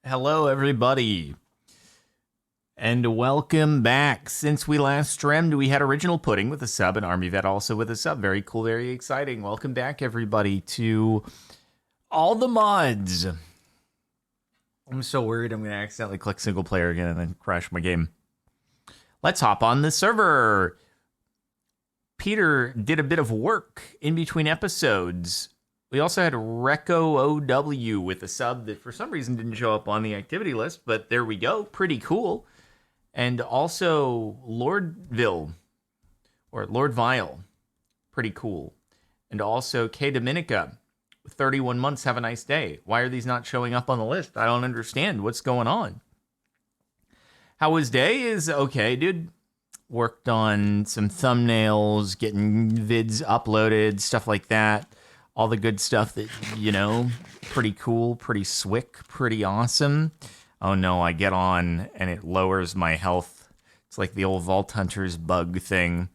Hello, everybody, and welcome back. Since we last streamed, we had Original Pudding with a sub and Army Vet also with a sub. Very cool, very exciting. Welcome back, everybody, to all the mods. I'm so worried I'm going to accidentally click single player again and then crash my game. Let's hop on the server. Peter did a bit of work in between episodes. We also had Reco OW with a sub that for some reason didn't show up on the activity list, but there we go. Pretty cool. And also Lordville, or Lord Vile. Pretty cool. And also K Dominica, 31 months, have a nice day. Why are these not showing up on the list? I don't understand what's going on. How was day? Is okay, dude. Worked on some thumbnails, getting vids uploaded, stuff like that. All the good stuff that, you know, pretty cool, pretty swick, pretty awesome. Oh no, I get on and it lowers my health. It's like the old Vault Hunters bug thing.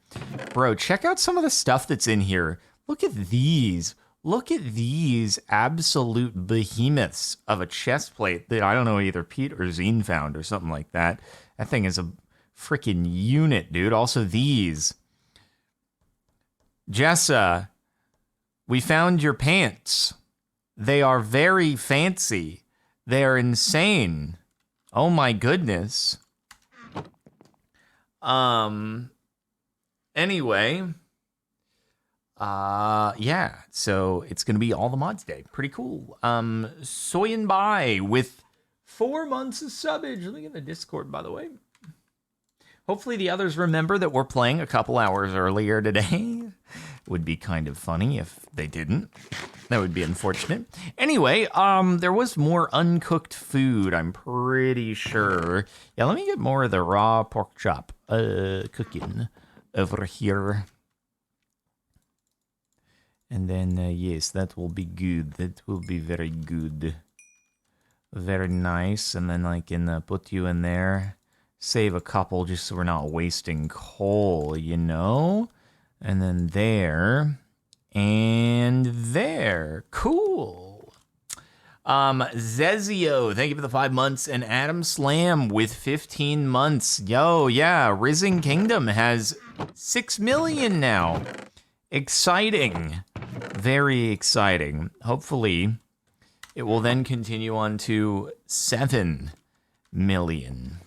Bro, check out some of the stuff that's in here. Look at these. Look at these absolute behemoths of a chest plate that I don't know, either Pete or Zine found or something like that. That thing is a freaking unit, dude. Also these. Jessa, we found your pants. They are very fancy. They are insane. Oh my goodness. Anyway. Yeah. So it's going to be all the mods day. Pretty cool. Soy and Bai with 4 months of subbage. Look at the Discord, by the way. Hopefully the others remember that we're playing a couple hours earlier today. Would be kind of funny if they didn't. That would be unfortunate. Anyway, there was more uncooked food, I'm pretty sure. Yeah, let me get more of the raw pork chop cooking over here. And then, yes, that will be good. That will be very good. Very nice. And then I can put you in there. Save a couple just so we're not wasting coal, you know? And then there, and there. Cool. Zezio, thank you for the 5 months. And Adam Slam with 15 months. Yo, yeah, Risen Kingdom has 6 million now. Exciting. Very exciting. Hopefully, it will then continue on to 7 million.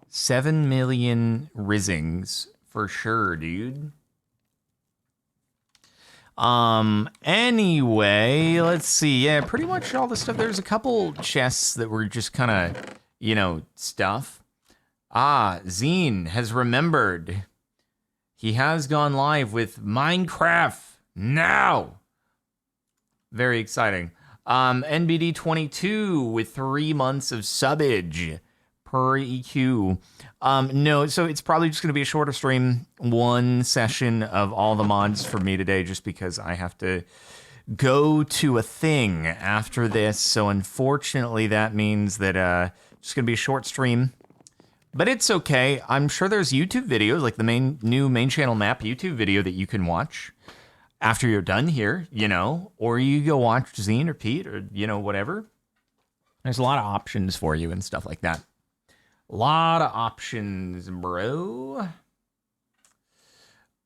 7 million Risings for sure, dude. Anyway, let's see. Yeah, pretty much all the stuff. There's a couple chests that were just kind of, you know, stuff. Zine has remembered. He has gone live with Minecraft now. Very exciting. NBD22 with 3 months of subbage per EQ. No, so it's probably just going to be a shorter stream. 1 session of all the mods for me today, just because I have to go to a thing after this. So unfortunately, that means that it's going to be a short stream. But it's okay. I'm sure there's YouTube videos, like the new main channel map YouTube video that you can watch after you're done here, you know, or you go watch Zine or Pete or, you know, whatever. There's a lot of options for you and stuff like that. Lot of options, bro.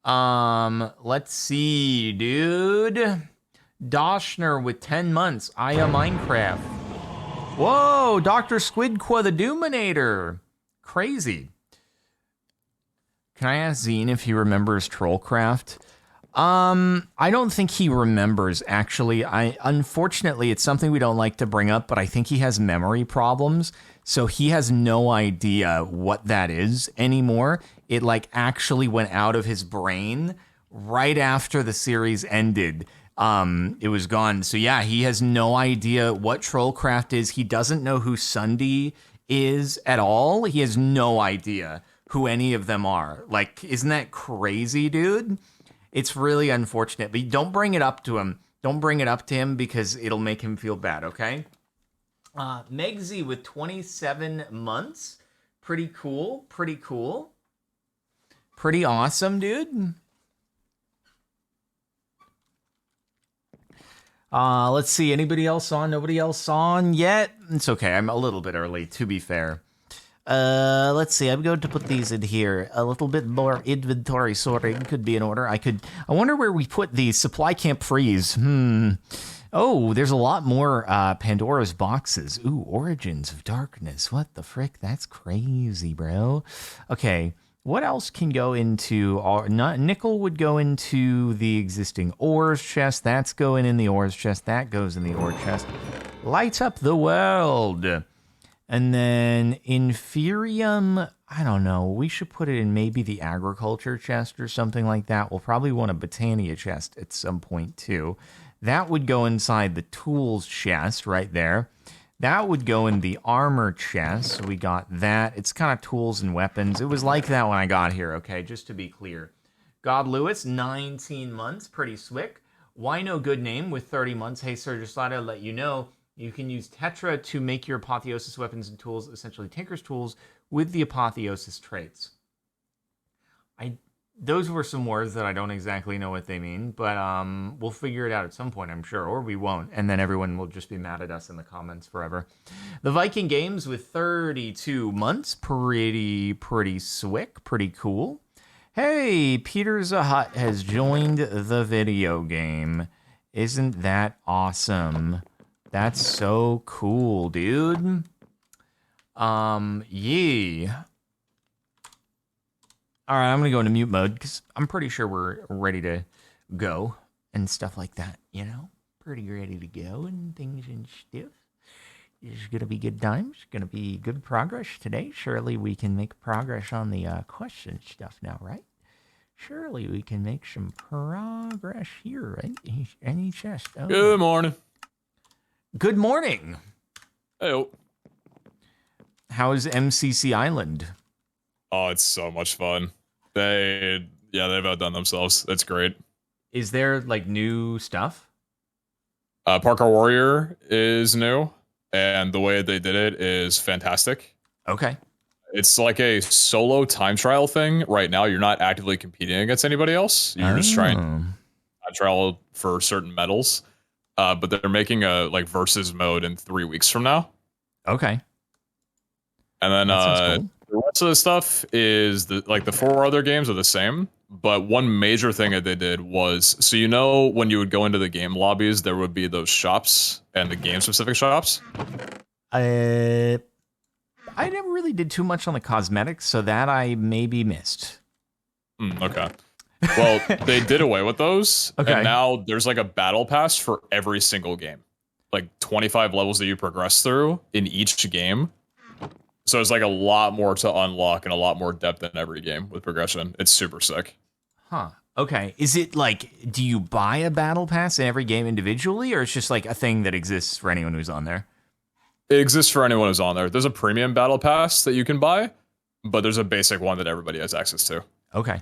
Let's see, dude. Doshner with 10 months. Aya Minecraft. Whoa, Dr. Squidqua the Doominator. Crazy. Can I ask Zine if he remembers Trollcraft? I don't think he remembers, actually. Unfortunately, it's something we don't like to bring up, but I think he has memory problems. So he has no idea what that is anymore. It like actually went out of his brain right after the series ended. It was gone. So yeah, he has no idea what Trollcraft is. He doesn't know who Sunday is at all. He has no idea who any of them are. Like, isn't that crazy, dude? It's really unfortunate, but don't bring it up to him. Don't bring it up to him because it'll make him feel bad, okay? Megsy with 27 months. Pretty cool. Pretty cool. Pretty awesome, dude. Let's see. Anybody else on? Nobody else on yet? It's okay. I'm a little bit early, to be fair. Let's see. I'm going to put these in here. A little bit more inventory sorting could be in order. I wonder where we put these. Supply camp freeze. Oh, there's a lot more Pandora's boxes. Ooh, Origins of Darkness. What the frick? That's crazy, bro. Okay, what else can go into... nickel would go into the existing ores chest. That's going in the ores chest. That goes in the ore chest. Light up the world. And then Inferium, I don't know. We should put it in maybe the agriculture chest or something like that. We'll probably want a Botania chest at some point, too. That would go inside the tools chest right there. That would go in the armor chest. So we got that. It's kind of tools and weapons. It was like that when I got here, okay? Just to be clear. God Lewis, 19 months. Pretty swick. Why no good name with 30 months? Hey, sir, just thought I'd let you know. You can use Tetra to make your Apotheosis weapons and tools, essentially Tinker's tools, with the Apotheosis traits. Those were some words that I don't exactly know what they mean, but we'll figure it out at some point, I'm sure, or we won't, and then everyone will just be mad at us in the comments forever. The Viking Games with 32 months, pretty swick, pretty cool. Hey, Peter Zahat has joined the video game. Isn't that awesome? That's so cool, dude. Yeah. All right, I'm going to go into mute mode because I'm pretty sure we're ready to go and stuff like that, you know? Pretty ready to go and things and stuff. It's going to be good times. Going to be good progress today. Surely we can make progress on the question stuff now, right? Surely we can make some progress here, right? Any chest? Oh. Good morning. Good morning. Hey. How's MCC Island? Oh, it's so much fun. They've outdone themselves. It's great. Is there like new stuff? Parkour Warrior is new, and the way they did it is fantastic. Okay. It's like a solo time trial thing. Right now, you're not actively competing against anybody else. You're just trying time trial for certain medals. But they're making a like versus mode in 3 weeks from now. Okay. And then cool. The rest of the stuff is the 4 other games are the same, but one major thing that they did was, so you know when you would go into the game lobbies, there would be those shops and the game specific shops. I never really did too much on the cosmetics, so that I maybe missed. Okay. Well, they did away with those, okay. And now there's like a battle pass for every single game, like 25 levels that you progress through in each game. So it's like a lot more to unlock and a lot more depth in every game with progression. It's super sick. Huh. Okay. Is it like, do you buy a battle pass in every game individually, or it's just like a thing that exists for anyone who's on there? It exists for anyone who's on there. There's a premium battle pass that you can buy, but there's a basic one that everybody has access to. Okay.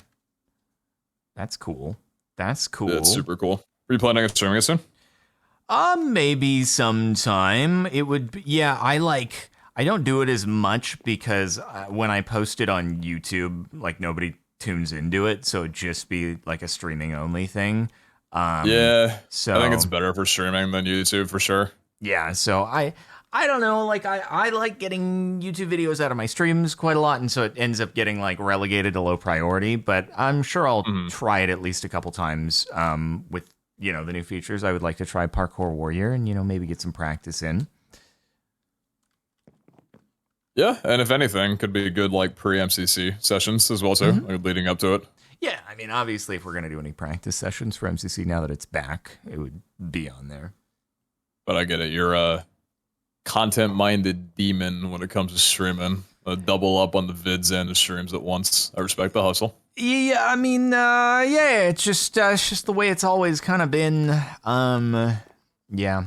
That's cool. That's cool. That's super cool. Are you planning on streaming it soon? Maybe sometime. It would be, yeah, I don't do it as much because when I post it on YouTube, like nobody tunes into it, so it'd just be like a streaming only thing. Yeah, so I think it's better for streaming than YouTube for sure. Yeah, so I don't know, like I like getting YouTube videos out of my streams quite a lot, and so it ends up getting like relegated to low priority, but I'm sure I'll try it at least a couple times with, you know, the new features. I would like to try Parkour Warrior and, you know, maybe get some practice in. Yeah, and if anything, could be good like pre-MCC sessions as well too, like leading up to it. Yeah, I mean, obviously, if we're going to do any practice sessions for MCC now that it's back, it would be on there. But I get it. You're a content-minded demon when it comes to streaming. Double up on the vids and the streams at once. I respect the hustle. Yeah, I mean, yeah, it's just the way it's always kind of been. Yeah.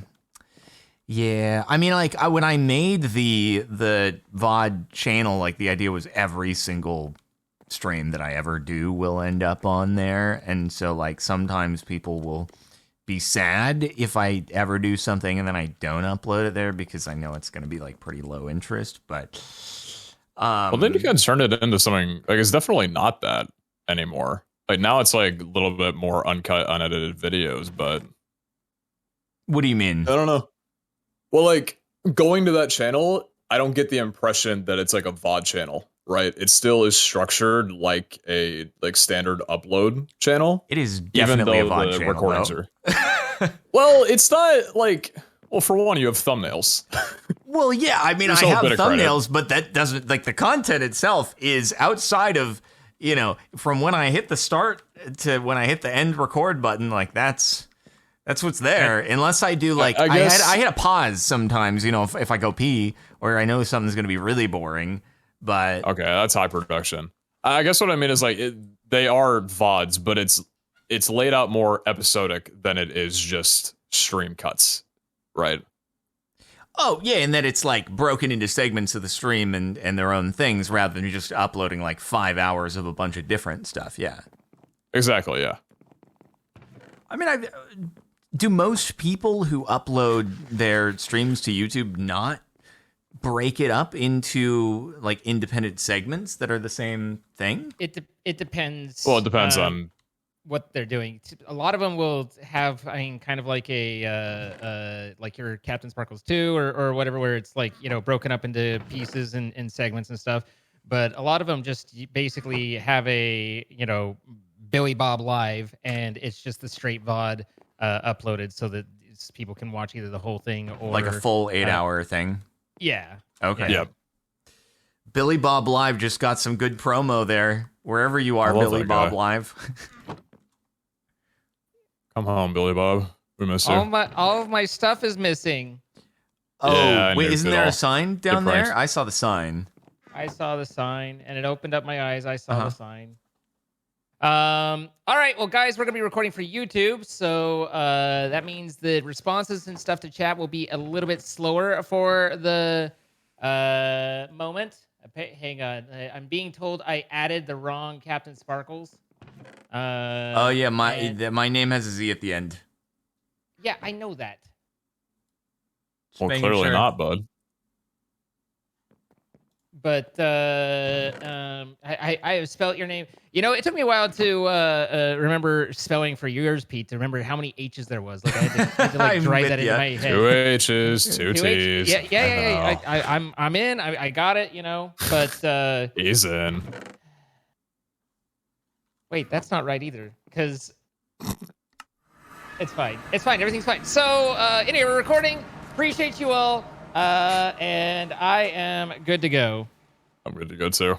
Yeah, I mean, like, when I made the VOD channel, like, the idea was every single stream that I ever do will end up on there, and so, like, sometimes people will be sad if I ever do something and then I don't upload it there because I know it's going to be, like, pretty low interest, but... well, then you can turn it into something, like, it's definitely not that anymore. Like, now it's, like, a little bit more uncut, unedited videos, but... What do you mean? I don't know. Well, like going to that channel, I don't get the impression that it's like a VOD channel, right? It still is structured like a standard upload channel. It is Even definitely though a VOD the channel, recordings though. are. Well, it's not like. Well, for one, you have thumbnails. Well, yeah, I mean, I have thumbnails, but that doesn't, like, the content itself is outside of, from when I hit the start to when I hit the end record button, like, that's what's there. Unless I do, like, I hit a pause sometimes, if I go pee, or I know something's going to be really boring, but... Okay, that's high production. I guess what I mean is, like, they are VODs, but it's laid out more episodic than it is just stream cuts. Right. Oh, yeah, and that it's like broken into segments of the stream and their own things rather than just uploading like 5 hours of a bunch of different stuff. Yeah. Exactly, yeah. I mean, do most people who upload their streams to YouTube not break it up into like independent segments that are the same thing? It depends. Well, it depends on what they're doing. A lot of them will have, kind of like a like your CaptainSparklez 2 or whatever, where it's like, broken up into pieces and segments and stuff. But a lot of them just basically have a, Billy Bob Live, and it's just the straight VOD uploaded so that people can watch either the whole thing or like a full 8-hour thing. Yeah. Okay. Yep. Billy Bob Live just got some good promo there. Wherever you are, Billy Bob Live. Come home, Billy Bob. We miss you. All of my stuff is missing. Oh, yeah, wait, isn't there a sign down there? I saw the sign. I saw the sign, and it opened up my eyes. I saw the sign. All right, well, guys, we're going to be recording for YouTube, so that means the responses and stuff to chat will be a little bit slower for the moment. Hang on. I'm being told I added the wrong CaptainSparklez. Oh yeah, my name has a Z at the end. Yeah, I know that. Well, clearly not, bud. But I have spelled your name. It took me a while to remember spelling for yours, Pete. To remember how many H's there was. Like I had to like drive that into my head. 2 H's, 2 T's. Yeah. I'm in. I got it. But he's in. Wait, that's not right either. Because it's fine. It's fine. Everything's fine. So anyway, we're recording. Appreciate you all. And I am good to go. I'm good to go too.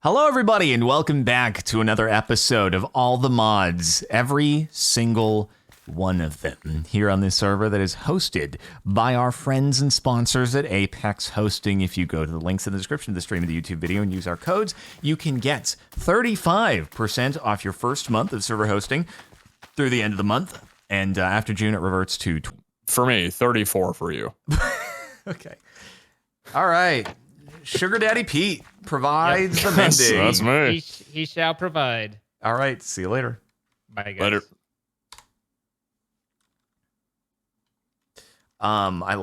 Hello, everybody, and welcome back to another episode of All the Mods. Every single one of them here on this server that is hosted by our friends and sponsors at Apex Hosting. If you go to the links in the description of the stream of the YouTube video and use our codes, you can get 35% off your first month of server hosting through the end of the month. And after June, it reverts to... For me, 34 for you. Okay. All right. Sugar Daddy Pete provides the mending. That's me. He shall provide. All right. See you later. Bye, guys. Later. I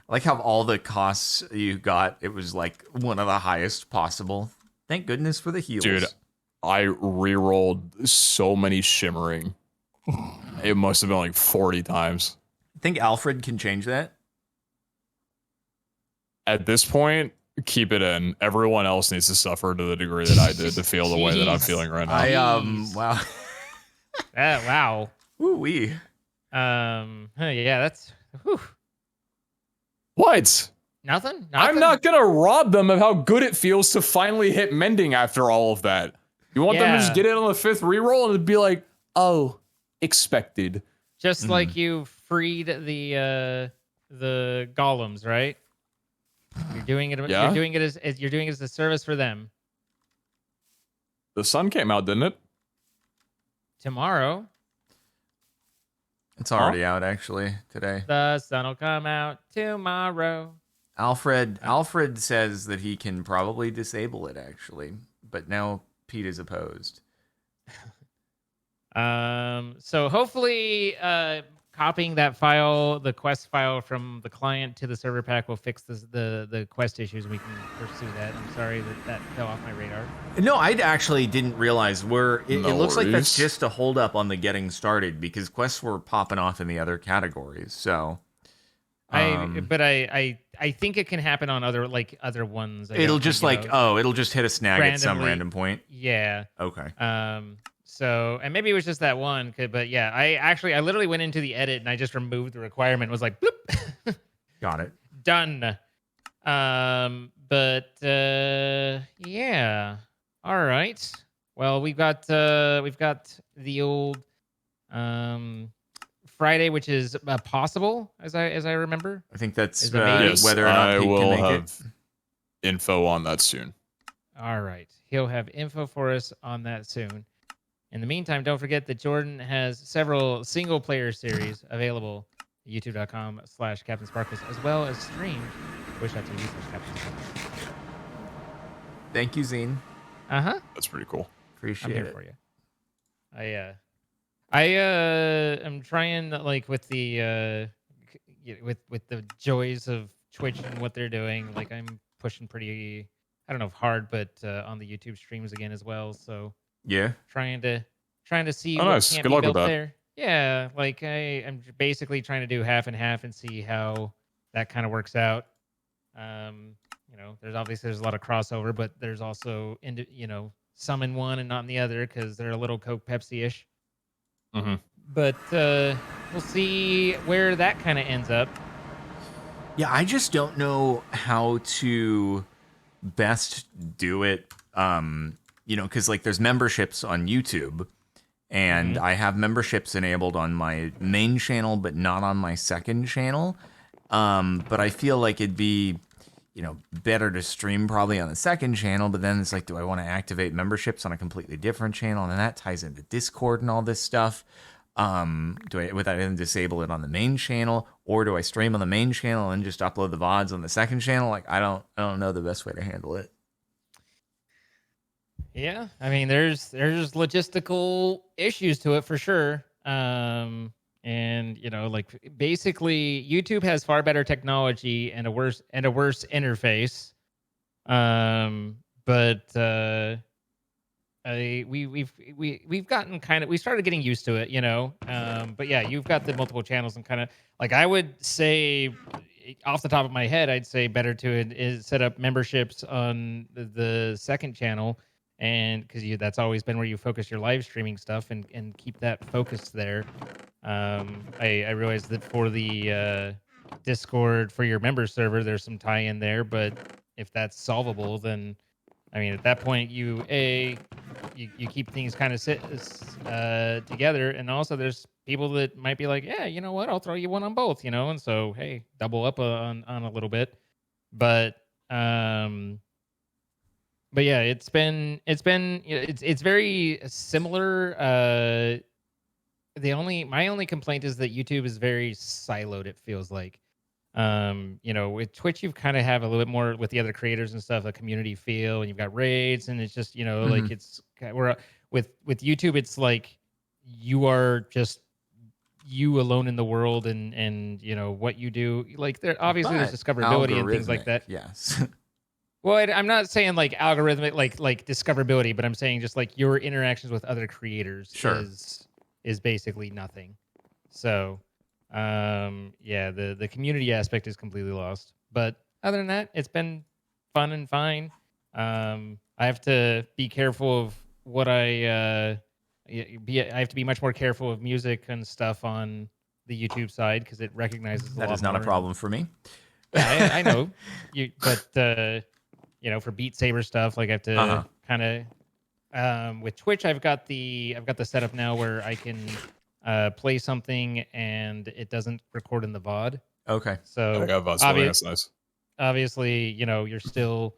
like how all the costs you got, it was like one of the highest possible. Thank goodness for the heals. Dude, I re-rolled so many shimmering. It must have been like 40 times. I think Alfred can change that. At this point, keep it in. Everyone else needs to suffer to the degree that I did to feel the way that I'm feeling right now. Wow. Wow. Ooh-wee. Yeah, that's... Whew. What? Nothing? I'm not going to rob them of how good it feels to finally hit mending after all of that. You want them to just get it on the 5th reroll and it'd be like, oh, expected. Just like you freed the golems, right? You're doing it. Yeah. You're doing it as a service for them. The sun came out, didn't it? Tomorrow. It's already out, actually, today. The sun will come out tomorrow. Alfred says that he can probably disable it, actually, but now Pete is opposed. So hopefully, copying that file, the quest file from the client to the server pack will fix the quest issues. We can pursue that. I'm sorry that fell off my radar. No, I actually didn't realize it No looks like that's worries. just a hold up on the getting started because quests were popping off in the other categories. So I think it can happen on other ones. it'll just it'll just hit a snag at some randomly. random point. Yeah. Okay. So, and maybe it was just that one, but yeah, I literally went into the edit and I just removed the requirement. Was like, bloop, Got it. done. Yeah. All right. Well, we've got the old Friday, which is possible, as I remember. I think that's Is it maybe? Yes, whether or not I Pete will can make have it. info on that soon. All right. He'll have info for us on that soon. In the meantime, don't forget that Jordan has several single-player series available at youtube.com/CaptainSparklez, as well as streamed twitch.tv/CaptainSparklez. Thank you, Zine. Uh-huh. That's pretty cool. Appreciate I'm here it. for you. I am trying with the with the joys of Twitch and what they're doing. Like I'm pushing pretty, I don't know if hard, but on the YouTube streams again as well. So Yeah. trying to see Oh, what nice. can't Good be luck with built that. there. Yeah, like I'm basically trying to do half and half and see how that kind of works out. There's a lot of crossover, but there's also some in one and not in the other because they're a little Coke Pepsi-ish. Mm-hmm. But we'll see where that kind of ends up. Yeah, I just don't know how to best do it. Because there's memberships on YouTube, and I have memberships enabled on my main channel, but not on my second channel. But I feel like it'd be, better to stream probably on the second channel. But then it's like, do I want to activate memberships on a completely different channel? And that ties into Discord and all this stuff. Would I then disable it on the main channel, or do I stream on the main channel and just upload the VODs on the second channel? Like, I don't know the best way to handle it. Yeah, I mean, there's logistical issues to it for sure. And basically, YouTube has far better technology and a worse interface. We've gotten we started getting used to it, But yeah, you've got the multiple channels and I would say, off the top of my head, I'd say better to is set up memberships on the second channel. And because that's always been where you focus your live streaming stuff and keep that focused there. I realized that for the Discord for your member server, there's some tie-in there, but if that's solvable, then I mean, at that point, you keep things kind of together, and also there's people that might be like, yeah, you know what, I'll throw you one on both, and so hey, double up on a little bit, but yeah, it's very similar. My only complaint is that YouTube is very siloed. It feels like, with Twitch, you kind of have a little bit more with the other creators and stuff, a community feel, and you've got raids, and it's just with YouTube, it's like you are just you alone in the world, and what you do. Like there's discoverability and things like that. Yes. Well, I'm not saying like algorithmic, like discoverability, but I'm saying just like your interactions with other creators is basically nothing. So, the community aspect is completely lost. But other than that, it's been fun and fine. I have to be careful of what I have to be much more careful of music and stuff on the YouTube side because it recognizes that is not a problem for me. Yeah, I know but. For Beat Saber stuff, like I have to kind of with Twitch, I've got the setup now where I can play something and it doesn't record in the VOD. Okay. So that's nice. Obviously, you're still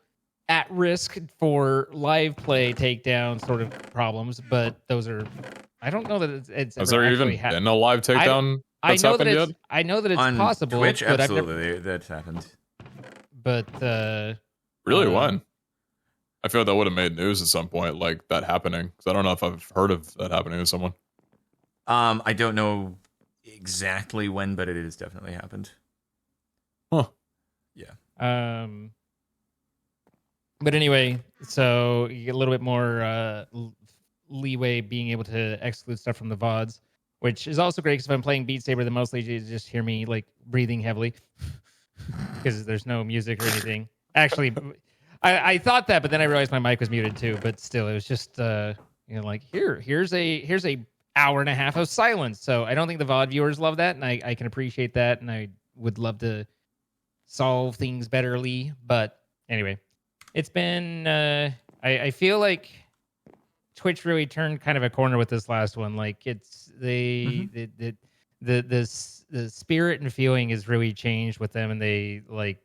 at risk for live play takedown sort of problems, but those are I don't know that it's Has there even been a live takedown that's happened yet? I know that it's on possible. Twitch, but absolutely, that's happened. But really, when? I feel like that would have made news at some point, like that happening. Because I don't know if I've heard of that happening to someone. I don't know exactly when, but it has definitely happened. Huh. Yeah. But anyway, so you get a little bit more leeway being able to exclude stuff from the VODs, which is also great because if I'm playing Beat Saber, then mostly you just hear me like breathing heavily because there's no music or anything. Actually, I thought that, but then I realized my mic was muted too. But still, it was just like here's a hour and a half of silence. So I don't think the VOD viewers love that, and I can appreciate that, and I would love to solve things betterly. But anyway, it's been I feel like Twitch really turned kind of a corner with this last one. Like it's the spirit and feeling is really changed with them, and they like,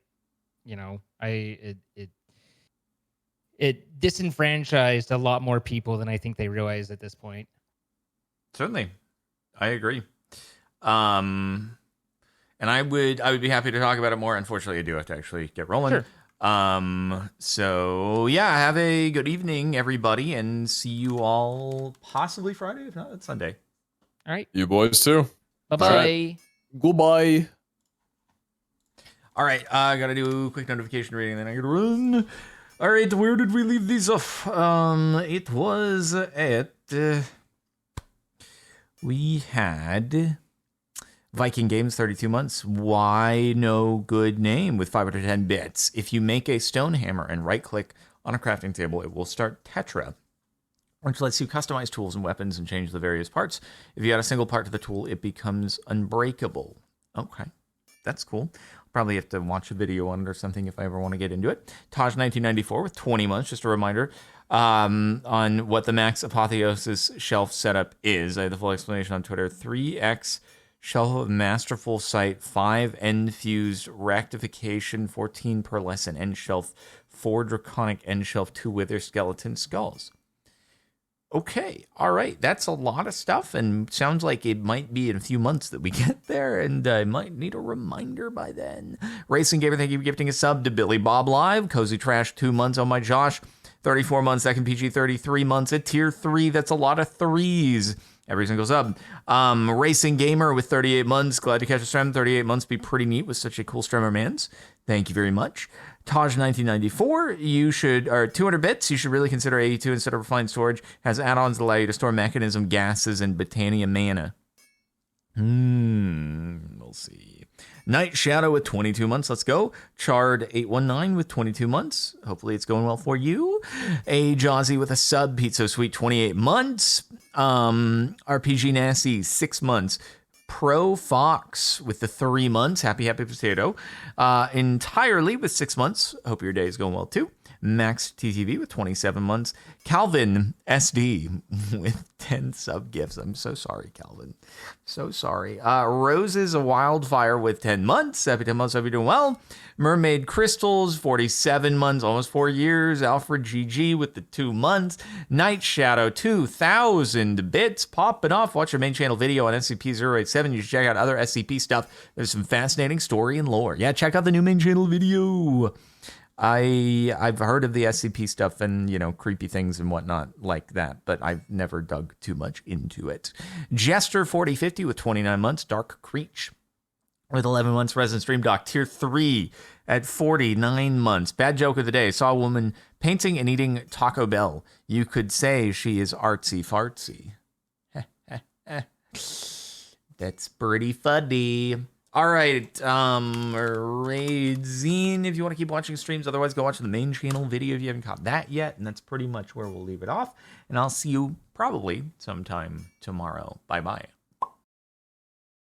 it disenfranchised a lot more people than I think they realized at this point. Certainly, I agree. And I would be happy to talk about it more. Unfortunately, I do have to actually get rolling. Sure. So yeah, have a good evening, everybody, and see you all possibly Friday, if not, it's Sunday. All right. You boys too. Bye-bye. Right. Goodbye. All right, I gotta do a quick notification reading, then I gotta run. All right, where did we leave these off? It was at we had Viking Games 32 months. Why no good name with 510 bits? If you make a stone hammer and right-click on a crafting table, it will start Tetra, which lets you customize tools and weapons and change the various parts. If you add a single part to the tool, it becomes unbreakable. Okay, that's cool. Probably have to watch a video on it or something if I ever want to get into it. Taj1994 with 20 months. Just a reminder on what the Max Apotheosis shelf setup is. I have the full explanation on Twitter. 3x shelf of masterful sight, 5 end fused rectification, 14 pearlescent end shelf, 4 draconic end shelf, 2 wither skeleton skulls. Okay, all right, that's a lot of stuff, and sounds like it might be in a few months that we get there, and I might need a reminder by then. Racing Gamer, thank you for gifting a sub to Billy Bob Live. Cozy Trash, 2 months. Oh my Josh, 34 months. Second PG, 33 months. At tier 3, that's a lot of 3s. Every single sub. Racing Gamer with 38 months. Glad to catch a stream. 38 months be pretty neat with such a cool streamer, mans. Thank you very much. Taj1994, you should, or 200 bits, you should really consider AE2 instead of refined storage. Has add-ons that allow you to store mechanism, gases, and Botania mana. We'll see. Night Shadow with 22 months. Let's go. Chard819 with 22 months. Hopefully it's going well for you. A Jazzy with a sub. Pizza Sweet 28 months. RPG Nasty 6 months. Pro Fox with the 3 months. Happy Potato. Entirely with 6 months. Hope your day is going well too. Max TTV with 27 months. Calvin SD with 10 sub gifts. I'm so sorry, Calvin. So sorry. Roses a Wildfire with 10 months. Happy 10 months. Hope you're doing well. Mermaid Crystals, 47 months, almost 4 years. Alfred GG with the 2 months. Night Shadow, 2,000 bits. Popping off. Watch our main channel video on SCP-087. You should check out other SCP stuff. There's some fascinating story and lore. Yeah, check out the new main channel video. I've heard of the SCP stuff and, creepy things and whatnot like that, but I've never dug too much into it. Jester4050 with 29 months. Dark Creech with 11 months. Resident Stream Doc Tier 3 at 49 months. Bad joke of the day. Saw a woman painting and eating Taco Bell. You could say she is artsy fartsy. That's pretty funny. All right, Raid Zine, if you want to keep watching streams. Otherwise, go watch the main channel video if you haven't caught that yet. And that's pretty much where we'll leave it off. And I'll see you probably sometime tomorrow. Bye-bye.